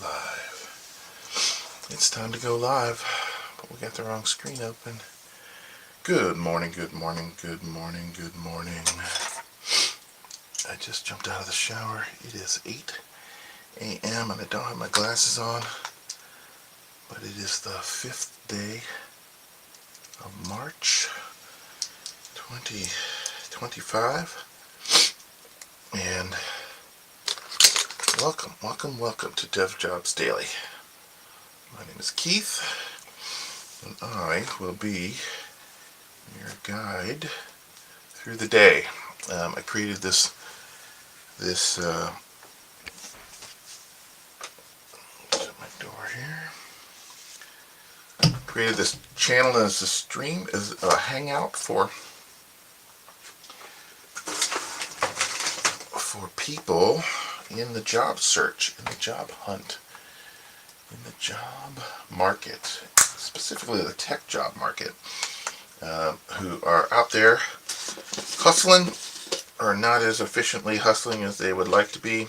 Live. It's time to go live, but we got the wrong screen open. Good morning, good morning, good morning, good morning. I just jumped out of the shower. It is 8 a.m. and I don't have my glasses on, but it is the 5th day of March 2025. And welcome to Dev Jobs Daily. My name is Keith, and I will be your guide through the day. I created this shut my door here. Created this channel as a stream, as a hangout for people in the job search, in the job hunt, in the job market, specifically the tech job market, who are out there hustling, or not as efficiently hustling as they would like to be,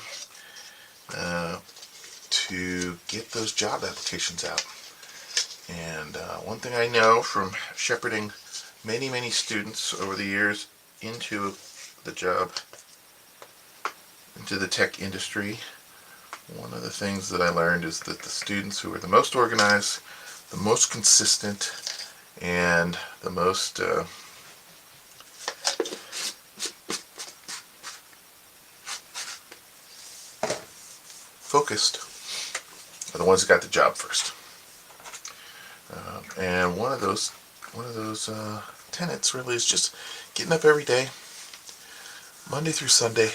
to get those job applications out. And one thing I know from shepherding many students over the years into the tech industry, one of the things that I learned is that the students who are the most organized, the most consistent, and the most focused are the ones that got the job first. And one of those tenets really is just getting up every day, Monday through Sunday,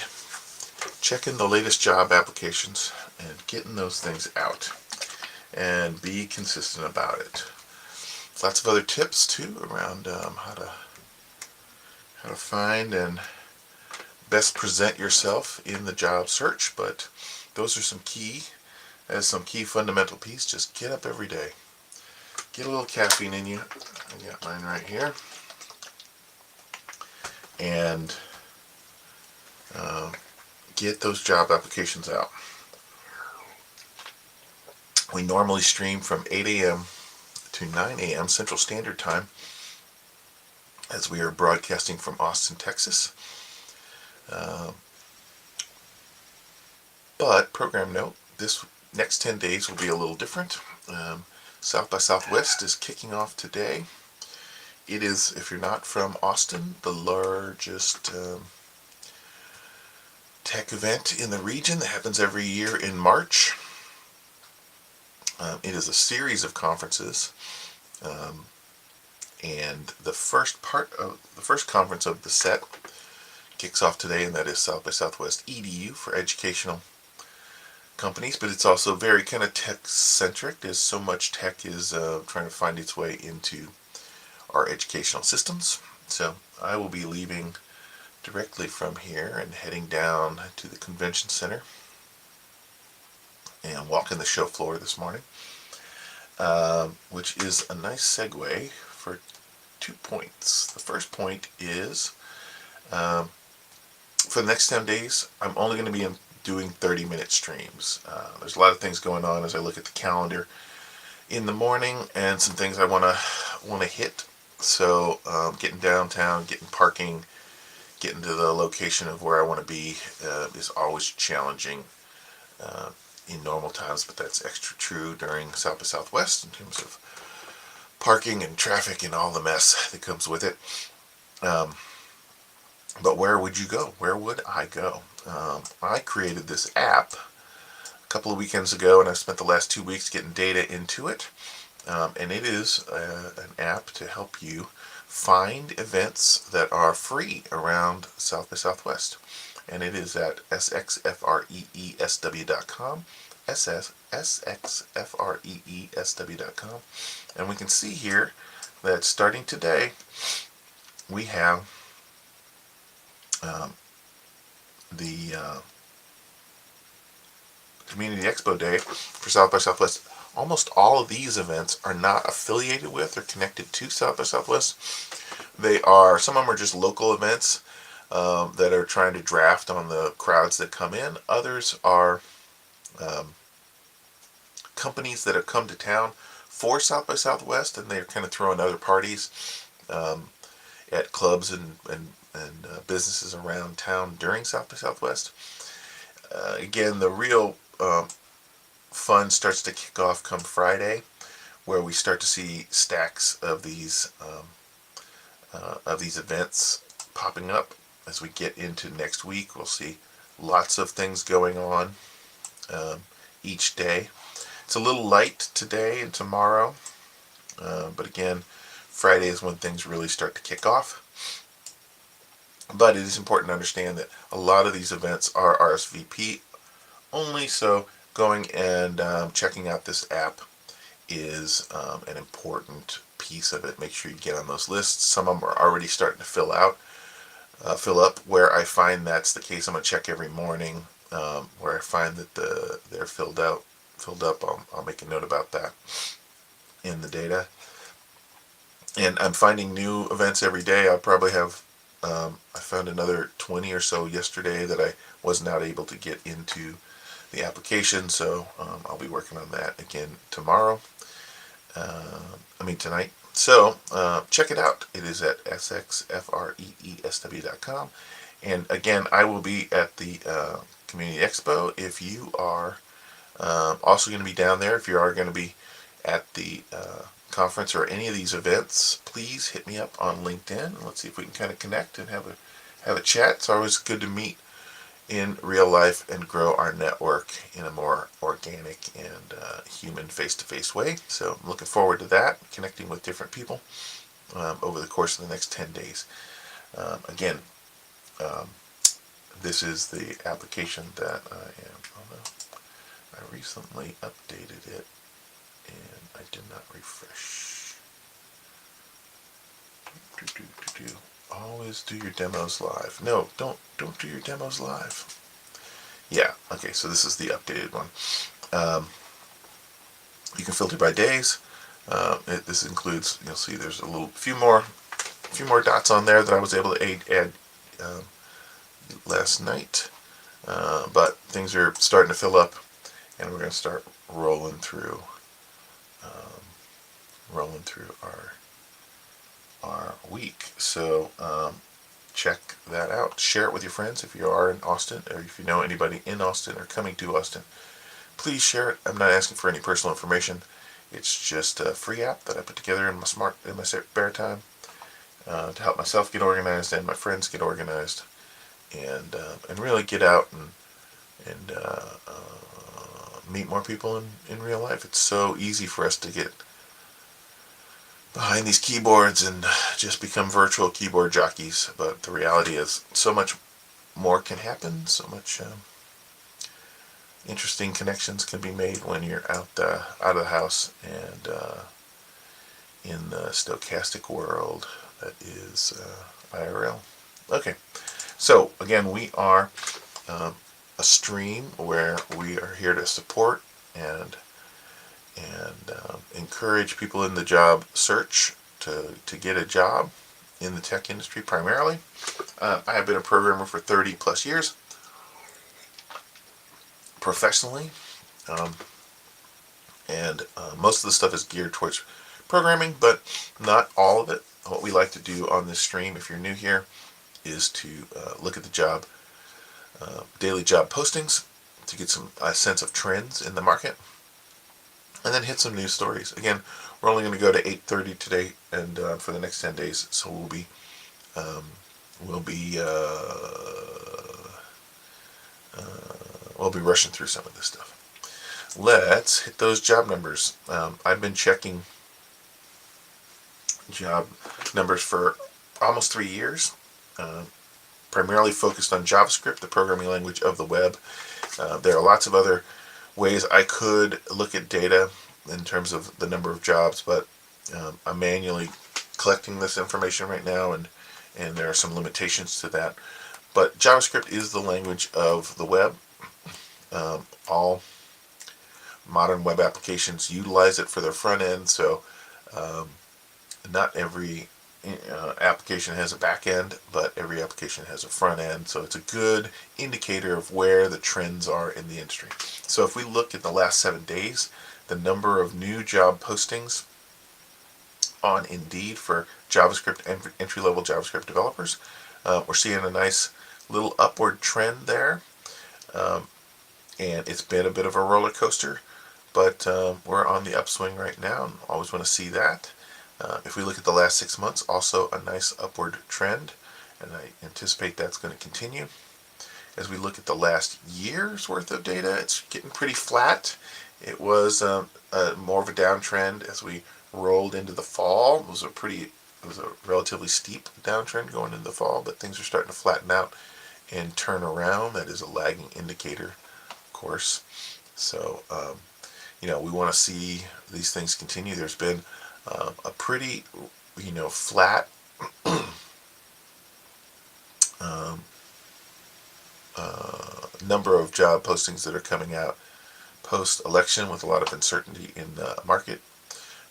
checking the latest job applications and getting those things out, and be consistent about it. Lots of other tips too around how to find and best present yourself in the job search. But those are some key fundamental pieces. Just get up every day. Get a little caffeine in you. I got mine right here. And get those job applications out. We normally stream from 8 a.m. to 9 a.m. Central Standard Time, as we are broadcasting from Austin, Texas. But program note, this next 10 days will be a little different. South by Southwest is kicking off today. It is, if you're not from Austin, the largest tech event in the region that happens every year in March. It is a series of conferences, and the first conference of the set kicks off today, and that is South by Southwest EDU for educational companies. But it's also very kind of tech-centric, as so much tech is trying to find its way into our educational systems. So I will be leaving directly from here and heading down to the convention center and walking the show floor this morning, which is a nice segue for 2 points. The first point is, for the next 10 days, I'm only going to be doing 30-minute streams. There's a lot of things going on as I look at the calendar in the morning, and some things I want to hit. So getting downtown, getting parking, getting to the location of where I want to be is always challenging in normal times, but that's extra true during South by Southwest in terms of parking and traffic and all the mess that comes with it. But where would you go? Where would I go? I created this app a couple of weekends ago, and I've spent the last 2 weeks getting data into it. And it is an app to help you find events that are free around South by Southwest. And it is at sxfreesw.com, sxfreesw.com. And we can see here that starting today, we have the Community Expo Day for South by Southwest. Almost all of these events are not affiliated with or connected to South by Southwest. Some of them are just local events that are trying to draft on the crowds that come in. Others are companies that have come to town for South by Southwest, and they're kind of throwing other parties at clubs and businesses around town during South by Southwest. Again, the real fun starts to kick off come Friday, where we start to see stacks of these events popping up. As we get into next week, we'll see lots of things going on each day. It's a little light today and tomorrow, but again, Friday is when things really start to kick off. But it is important to understand that a lot of these events are RSVP only, so going and checking out this app is an important piece of it. Make sure you get on those lists. Some of them are already starting to fill up. Where I find that's the case, I'm going to check every morning. Where I find that they're filled up, I'll make a note about that in the data. And I'm finding new events every day. I'll probably have I found another 20 or so yesterday that I was not able to get into the application, so I'll be working on that again tomorrow. Tonight. So check it out. It is at sxfreesw.com. And again, I will be at the Community Expo. If you are also going to be down there, if you are going to be at the conference or any of these events, please hit me up on LinkedIn and let's see if we can kind of connect and have a chat. It's always good to meet in real life and grow our network in a more organic and human face-to-face way. So I'm looking forward to that, connecting with different people over the course of the next 10 days. Again, this is the application that I recently updated it and I did not refresh. Always do your demos live. No, don't do your demos live. Yeah, okay, so this is the updated one. You can filter by days. This includes, you'll see there's a few more dots on there that I was able to add last night. But things are starting to fill up, and we're going to start rolling through our week. So check that out. Share it with your friends if you are in Austin, or if you know anybody in Austin or coming to Austin. Please share it. I'm not asking for any personal information. It's just a free app that I put together in my spare time to help myself get organized and my friends get organized, and really get out and meet more people in real life. It's so easy for us to get behind these keyboards and just become virtual keyboard jockeys, but the reality is so much more can happen. So much interesting connections can be made when you're out of the house and in the stochastic world that is IRL. Okay, so again, we are a stream where we are here to support and encourage people in the job search to get a job in the tech industry primarily. I have been a programmer for 30 plus years professionally, and most of the stuff is geared towards programming, but not all of it. What we like to do on this stream, if you're new here, is to look at the daily job postings to get a sense of trends in the market, and then hit some news stories. Again, we're only going to go to 8:30 today, and for the next 10 days, so we'll be rushing through some of this stuff. Let's hit those job numbers. I've been checking job numbers for almost 3 years, primarily focused on JavaScript, the programming language of the web. There are lots of other ways I could look at data in terms of the number of jobs, but I'm manually collecting this information right now, and there are some limitations to that. But JavaScript is the language of the web. All modern web applications utilize it for their front end, so not every application has a back end, but every application has a front end. So it's a good indicator of where the trends are in the industry. So if we look at the last 7 days, the number of new job postings on Indeed for JavaScript and entry-level JavaScript developers, we're seeing a nice little upward trend there. And it's been a bit of a roller coaster, but we're on the upswing right now, and always want to see that. If we look at the last 6 months, also a nice upward trend, and I anticipate that's going to continue. As we look at the last year's worth of data, it's getting pretty flat. It was more of a downtrend as we rolled into the fall. It was a relatively steep downtrend going into the fall, but things are starting to flatten out and turn around. That is a lagging indicator, of course. So, we want to see these things continue. There's been a pretty, flat number of job postings that are coming out post-election with a lot of uncertainty in the market.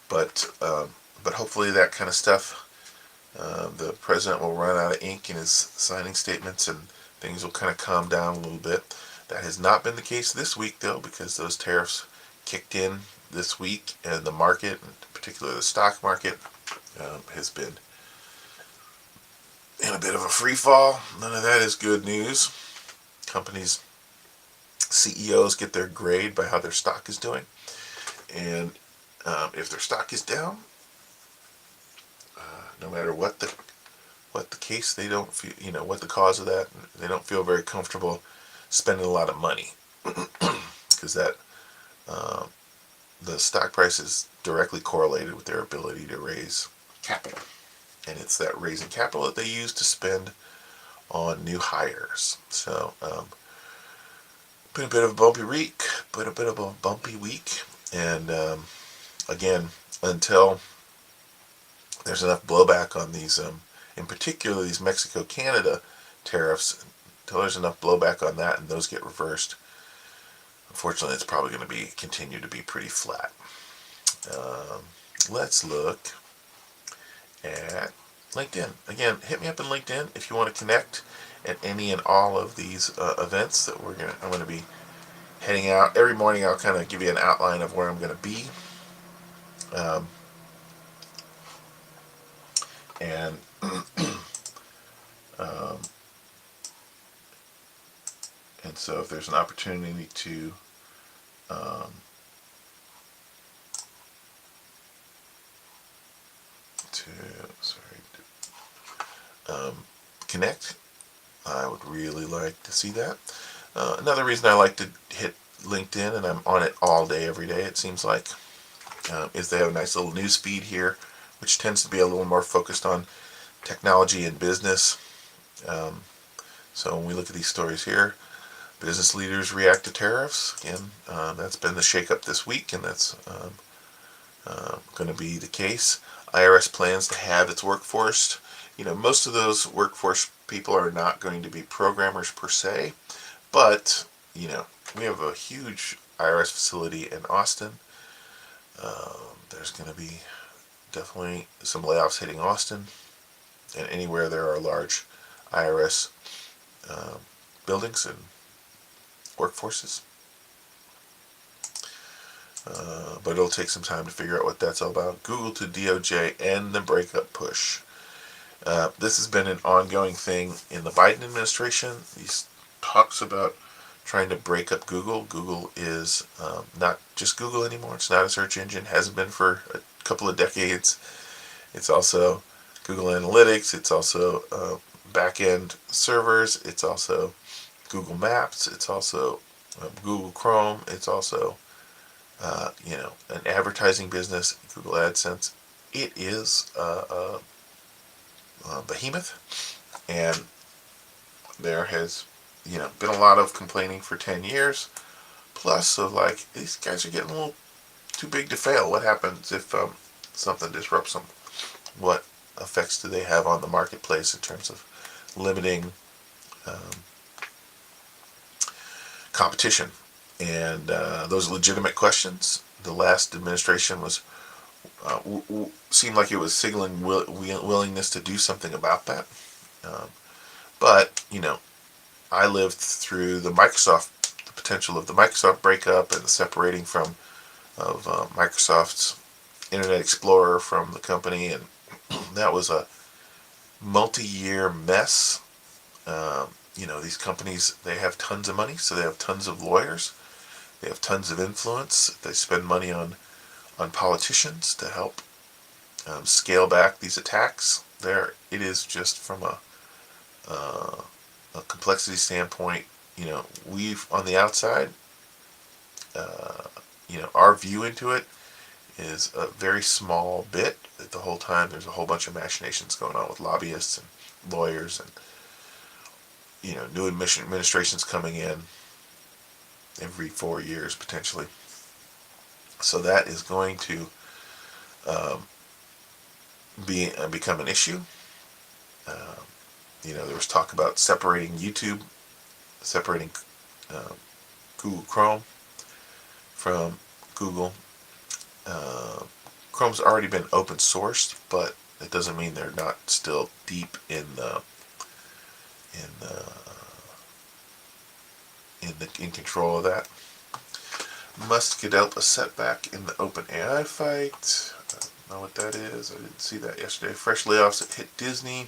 But hopefully that kind of stuff, the president will run out of ink in his signing statements and things will kind of calm down a little bit. That has not been the case this week, though, because those tariffs kicked in this week, and the market, in particular the stock market, has been in a bit of a free fall. None of that is good news. Companies, CEOs get their grade by how their stock is doing, and if their stock is down, no matter what the case, they don't feel, what the cause of that, they don't feel very comfortable spending a lot of money because that the stock price is directly correlated with their ability to raise capital, and it's that raising capital that they use to spend on new hires. So been a bit of a bumpy week, and again, until there's enough blowback on these, in particular these Mexico-Canada tariffs, until there's enough blowback on that and those get reversed, unfortunately it's probably going to continue to be pretty flat. Let's look at LinkedIn. Again, hit me up on LinkedIn if you want to connect at any and all of these events that I'm going to be heading out. Every morning I'll kind of give you an outline of where I'm going to be. And and so if there's an opportunity to connect, I would really like to see that. Another reason I like to hit LinkedIn, and I'm on it all day, every day, it seems like, is they have a nice little news feed here, which tends to be a little more focused on technology and business. So when we look at these stories here, business leaders react to tariffs. Again, that's been the shakeup this week, and that's going to be the case. IRS plans to have its workforce. Most of those workforce people are not going to be programmers per se, but we have a huge IRS facility in Austin. There's going to be definitely some layoffs hitting Austin and anywhere there are large IRS buildings and workforces. But it'll take some time to figure out what that's all about. Google to DOJ and the breakup push. This has been an ongoing thing in the Biden administration. These talks about trying to break up Google. Google is not just Google anymore. It's not a search engine. Hasn't been for a couple of decades. It's also Google Analytics. It's also back-end servers. It's also Google Maps. It's also Google Chrome. It's also an advertising business, Google AdSense. It is a behemoth, and there has been a lot of complaining for 10 years plus of these guys are getting a little too big to fail. What happens if something disrupts them? What effects do they have on the marketplace in terms of limiting competition? And those are legitimate questions. The last administration was seemed like it was signaling willingness to do something about that. Um, but I lived through the potential of the Microsoft breakup and the separating of Microsoft's Internet Explorer from the company, and that was a multi-year mess. These companies, they have tons of money, so they have tons of lawyers, they have tons of influence, they spend money on politicians to help scale back these attacks. There, it is just from uh, a complexity standpoint. We've on the outside, uh, our view into it is a very small bit. The whole time, there's a whole bunch of machinations going on with lobbyists and lawyers, and new administrations coming in every 4 years potentially. So that is going to um, become an issue. Um, there was talk about separating YouTube, separating uh, Google Chrome from Google. Uh, Chrome's already been open sourced, but it doesn't mean they're not still deep in in control of that. Must get up a setback in the open AI fight. I don't know what that is. I didn't see that yesterday. Fresh layoffs that hit Disney.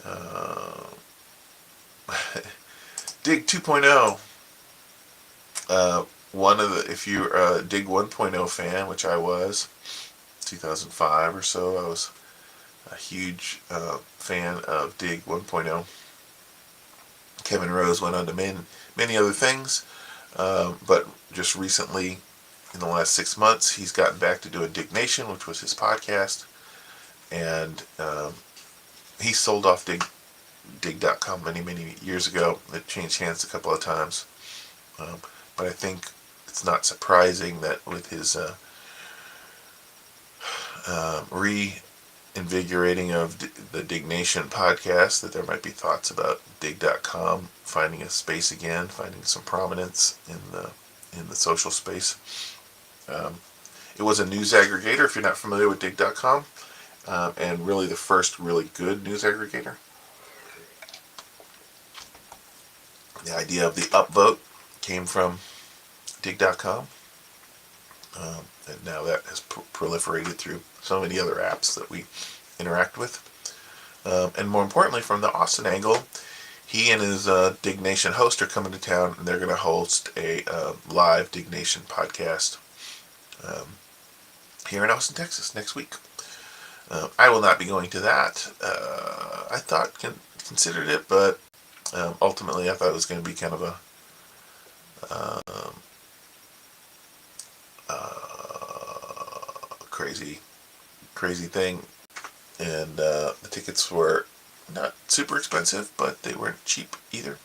Uh, Dig 2.0. If you're a Dig 1.0 fan, which I was, 2005 or so, I was a huge fan of Dig 1.0. Kevin Rose went on to many other things, but just recently, in the last 6 months, he's gotten back to doing Dig Nation, which was his podcast, and he sold off Dig.com many years ago. It changed hands a couple of times, but I think it's not surprising that with his reinvigorating of the Dig Nation podcast, that there might be thoughts about Dig.com finding a space again, finding some prominence in the social space. It was a news aggregator, if you're not familiar with Dig.com, and really the first really good news aggregator. The idea of the upvote came from Dig.com, and now that has proliferated through so many other apps that we interact with. And more importantly, from the Austin angle, he and his Dig Nation host are coming to town, and they're going to host a live Dig Nation podcast here in Austin, Texas next week. I will not be going to that. I thought considered it, but ultimately I thought it was going to be kind of a crazy thing, and the tickets were not super expensive, but they weren't cheap either.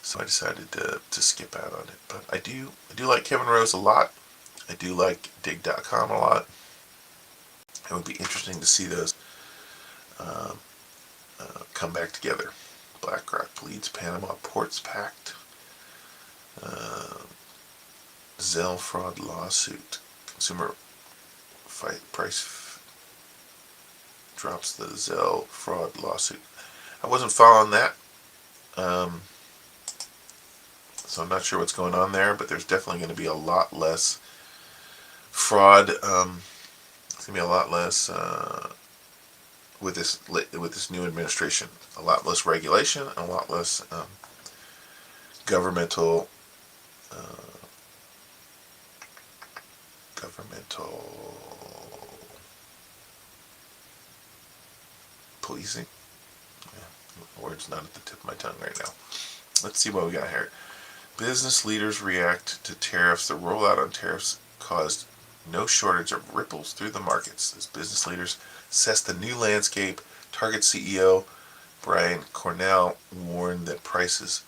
So I decided to skip out on it. But I do like Kevin Rose a lot. I do like Dig.com a lot. It would be interesting to see those come back together. BlackRock leads Panama Ports Pact. Zelle fraud lawsuit. Consumer fight price drops the Zelle fraud lawsuit. I wasn't following that, so I'm not sure what's going on there. But there's definitely going to be a lot less fraud. It's going to be a lot less with this new administration. A lot less regulation, a lot less governmental policing. Yeah, the word's not at the tip of my tongue right now. Let's see what we got here. Business leaders react to tariffs. The rollout on tariffs caused no shortage of ripples through the markets as business leaders assess the new landscape. Target CEO Brian Cornell warned that produce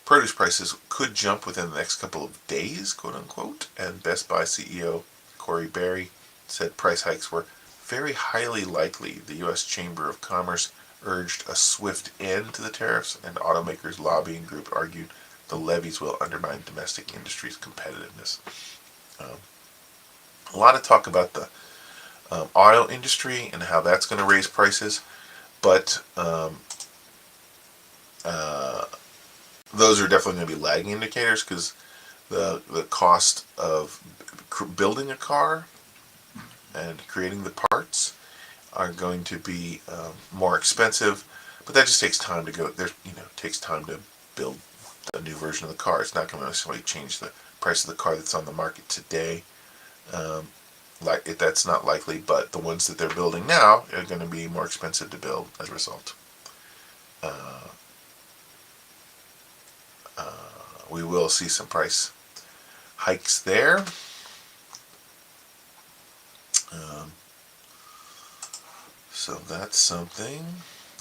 prices could jump within the next couple of days, quote unquote, and Best Buy CEO Corey Berry said price hikes were very highly likely. The U.S. Chamber of Commerce urged a swift end to the tariffs, and automakers' lobbying group argued the levies will undermine domestic industry's competitiveness. A lot of talk about the auto industry and how that's going to raise prices, but uh, those are definitely going to be lagging indicators because the cost of building a car and creating the parts are going to be more expensive, but that just takes time to go. There, takes time to build a new version of the car. It's not going to necessarily change the price of the car that's on the market today. Um, that's not likely, but the ones that they're building now are going to be more expensive to build as a result. Uh, uh, we will see some price hikes there. Um, so that's something.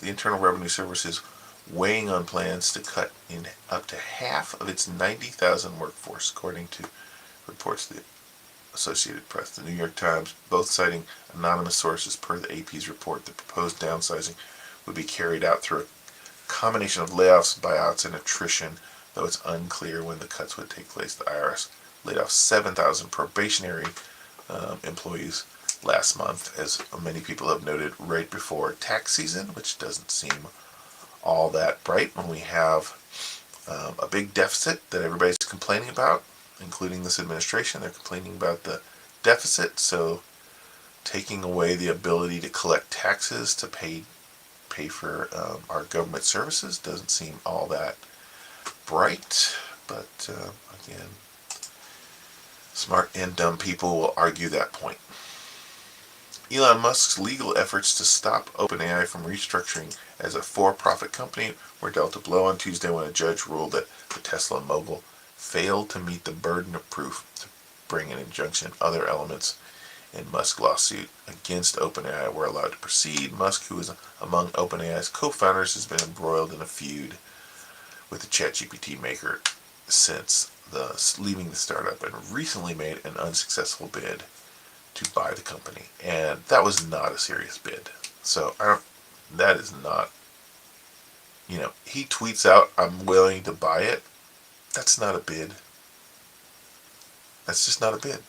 The Internal Revenue Service is weighing on plans to cut in up to half of its 90,000 workforce, according to reports the Associated Press. The New York Times, both citing anonymous sources per the AP's report. The proposed downsizing would be carried out through a combination of layoffs, buyouts, and attrition, though it's unclear when the cuts would take place. The IRS laid off 7,000 probationary employees last month, as many people have noted, right before tax season, which doesn't seem all that bright when we have a big deficit that everybody's complaining about, including this administration. They're complaining about the deficit, so taking away the ability to collect taxes to pay for our government services doesn't seem all that bright. But again, smart and dumb people will argue that point. Elon Musk's legal efforts to stop OpenAI from restructuring as a for-profit company were dealt a blow on Tuesday when a judge ruled that the Tesla mogul failed to meet the burden of proof to bring an injunction. Other elements in Musk's lawsuit against OpenAI were allowed to proceed. Musk, who is among OpenAI's co-founders, has been embroiled in a feud with the ChatGPT maker since leaving the startup, and recently made an unsuccessful bid to buy the company, and that was not a serious bid. So that is not, he tweets out, "I'm willing to buy it." That's not a bid. That's just not a bid.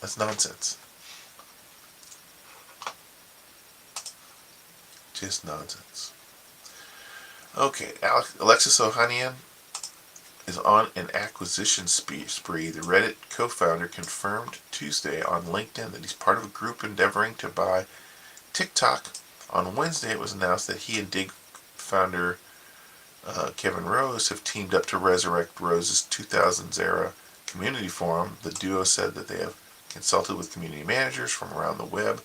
That's nonsense. Just nonsense. Okay, Alexis Ohanian is on an acquisition spree. The Reddit co-founder confirmed Tuesday on LinkedIn that he's part of a group endeavoring to buy TikTok. On Wednesday, it was announced that he and Dig founder Kevin Rose have teamed up to resurrect Rose's 2000s era community forum. The duo said that they have consulted with community managers from around the web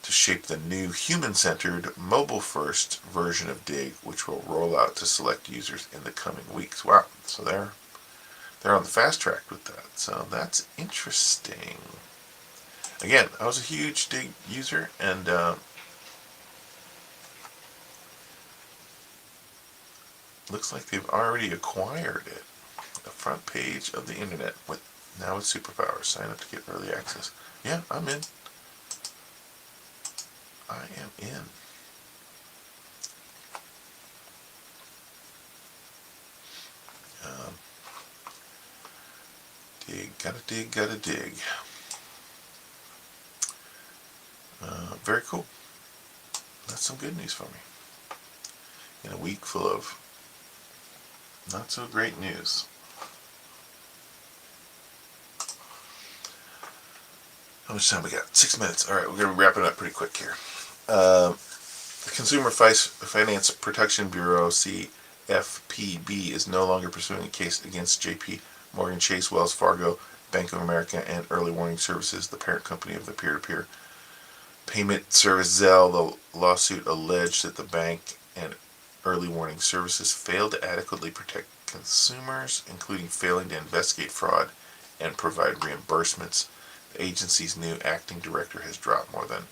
to shape the new human-centered, mobile-first version of Dig, which will roll out to select users in the coming weeks. Wow, so they're on the fast track with that. So that's interesting. Again, I was a huge Dig user, and looks like they've already acquired it. The front page of the internet with superpowers. Sign up to get early access. Yeah, I'm in. I am in. Gotta dig. Very cool. That's some good news for me. In a week full of not so great news. How much time we got? 6 minutes. All right, we're going to wrap it up pretty quick here. The Consumer Finance Protection Bureau, CFPB, is no longer pursuing a case against JP Morgan Chase, Wells Fargo, Bank of America, and Early Warning Services, the parent company of the peer-to-peer payment service Zelle. The lawsuit alleged that the bank and Early Warning Services failed to adequately protect consumers, including failing to investigate fraud and provide reimbursements. The agency's new acting director has dropped more than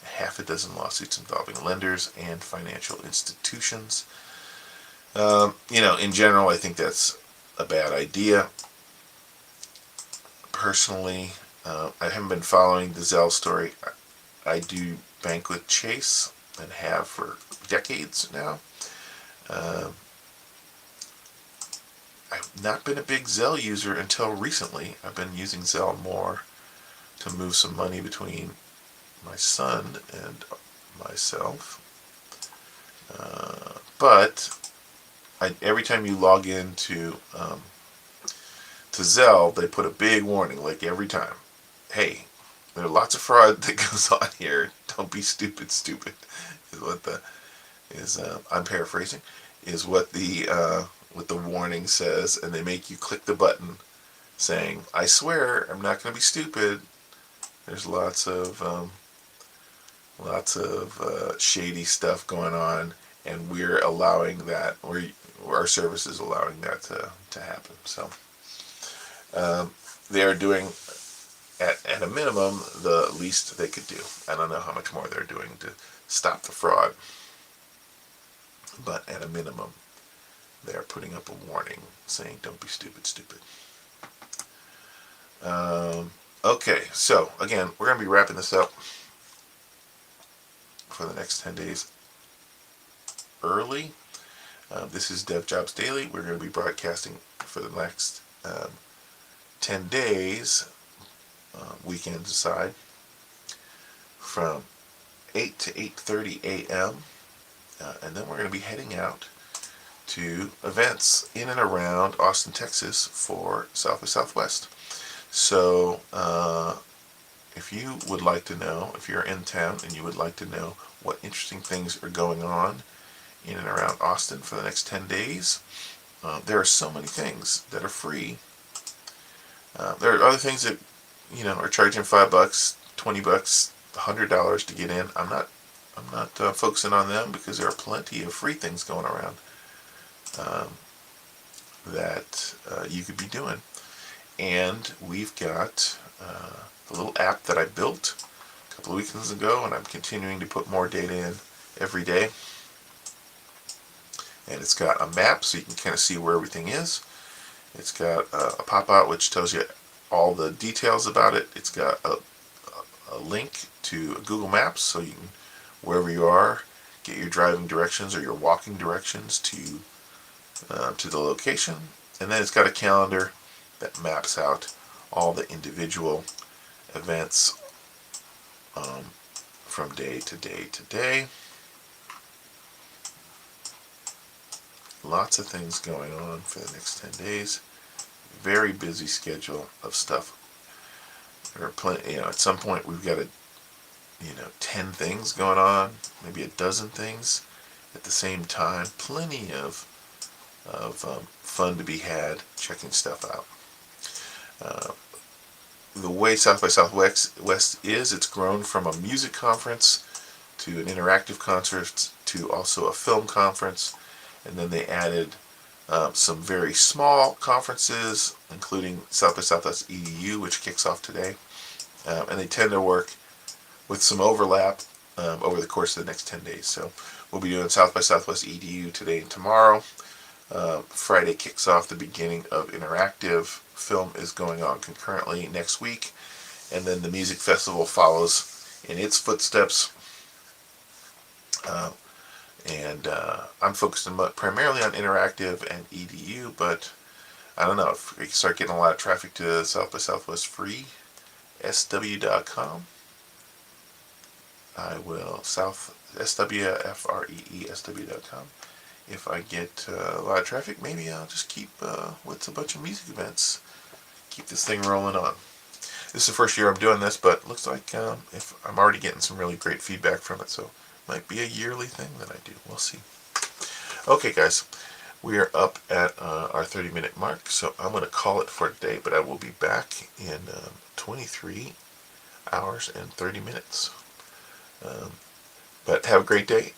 half a dozen lawsuits involving lenders and financial institutions. In general, I think that's a bad idea. Personally, I haven't been following the Zelle story. I do bank with Chase and have for decades now. I've not been a big Zelle user until recently. I've been using Zelle more to move some money between my son and myself. But every time you log into to Zelle, they put a big warning, like every time. Hey, there's lots of fraud that goes on here. Don't be stupid. Is what the is. I'm paraphrasing. Is what the warning says, and they make you click the button saying, "I swear, I'm not going to be stupid." There's lots of shady stuff going on, and we're allowing that. Our service is allowing that to happen. So they are doing at a minimum the least they could do. I don't know how much more they're doing to stop the fraud, but at a minimum, they are putting up a warning saying, "Don't be stupid." Okay, so again, we're going to be wrapping this up for the next 10 days early. This is Dev Jobs Daily. We're going to be broadcasting for the next 10 days, weekends aside, from 8 to 8:30 a.m. And then we're going to be heading out to events in and around Austin, Texas for South by Southwest. So if you would like to know, if you're in town and you would like to know what interesting things are going on in and around Austin for the next 10 days, there are so many things that are free. There are other things that, are charging $5, $20, $100 to get in. I'm not focusing on them because there are plenty of free things going around that you could be doing. And we've got the little app that I built a couple of weekends ago, and I'm continuing to put more data in every day. And it's got a map so you can kind of see where everything is. It's got a pop-out which tells you all the details about it. It's got a link to Google Maps so you can, wherever you are, get your driving directions or your walking directions to the location. And then it's got a calendar that maps out all the individual events from day to day to day. Lots of things going on for the next 10 days. Very busy schedule of stuff. There are plenty, at some point we've got 10 things going on, maybe a dozen things at the same time. Plenty of fun to be had checking stuff out. The way South by Southwest is, it's grown from a music conference to an interactive concert to also a film conference, and then they added some very small conferences, including South by Southwest EDU, which kicks off today, and they tend to work with some overlap over the course of the next 10 days. So we'll be doing South by Southwest EDU today and tomorrow. Friday kicks off the beginning of interactive. Film is going on concurrently next week, and then the music festival follows in its footsteps. I'm focused primarily on interactive and EDU, but I don't know, if we start getting a lot of traffic to South by Southwest free SW.com, I will SWFREESW.com. If I get a lot of traffic, maybe I'll just keep with a bunch of music events, keep this thing rolling on. This is the first year I'm doing this, but it looks like if I'm already getting some really great feedback from it, so it might be a yearly thing that I do. We'll see. Okay, guys, we are up at our 30-minute mark, so I'm going to call it for today, but I will be back in 23 hours and 30 minutes. But have a great day.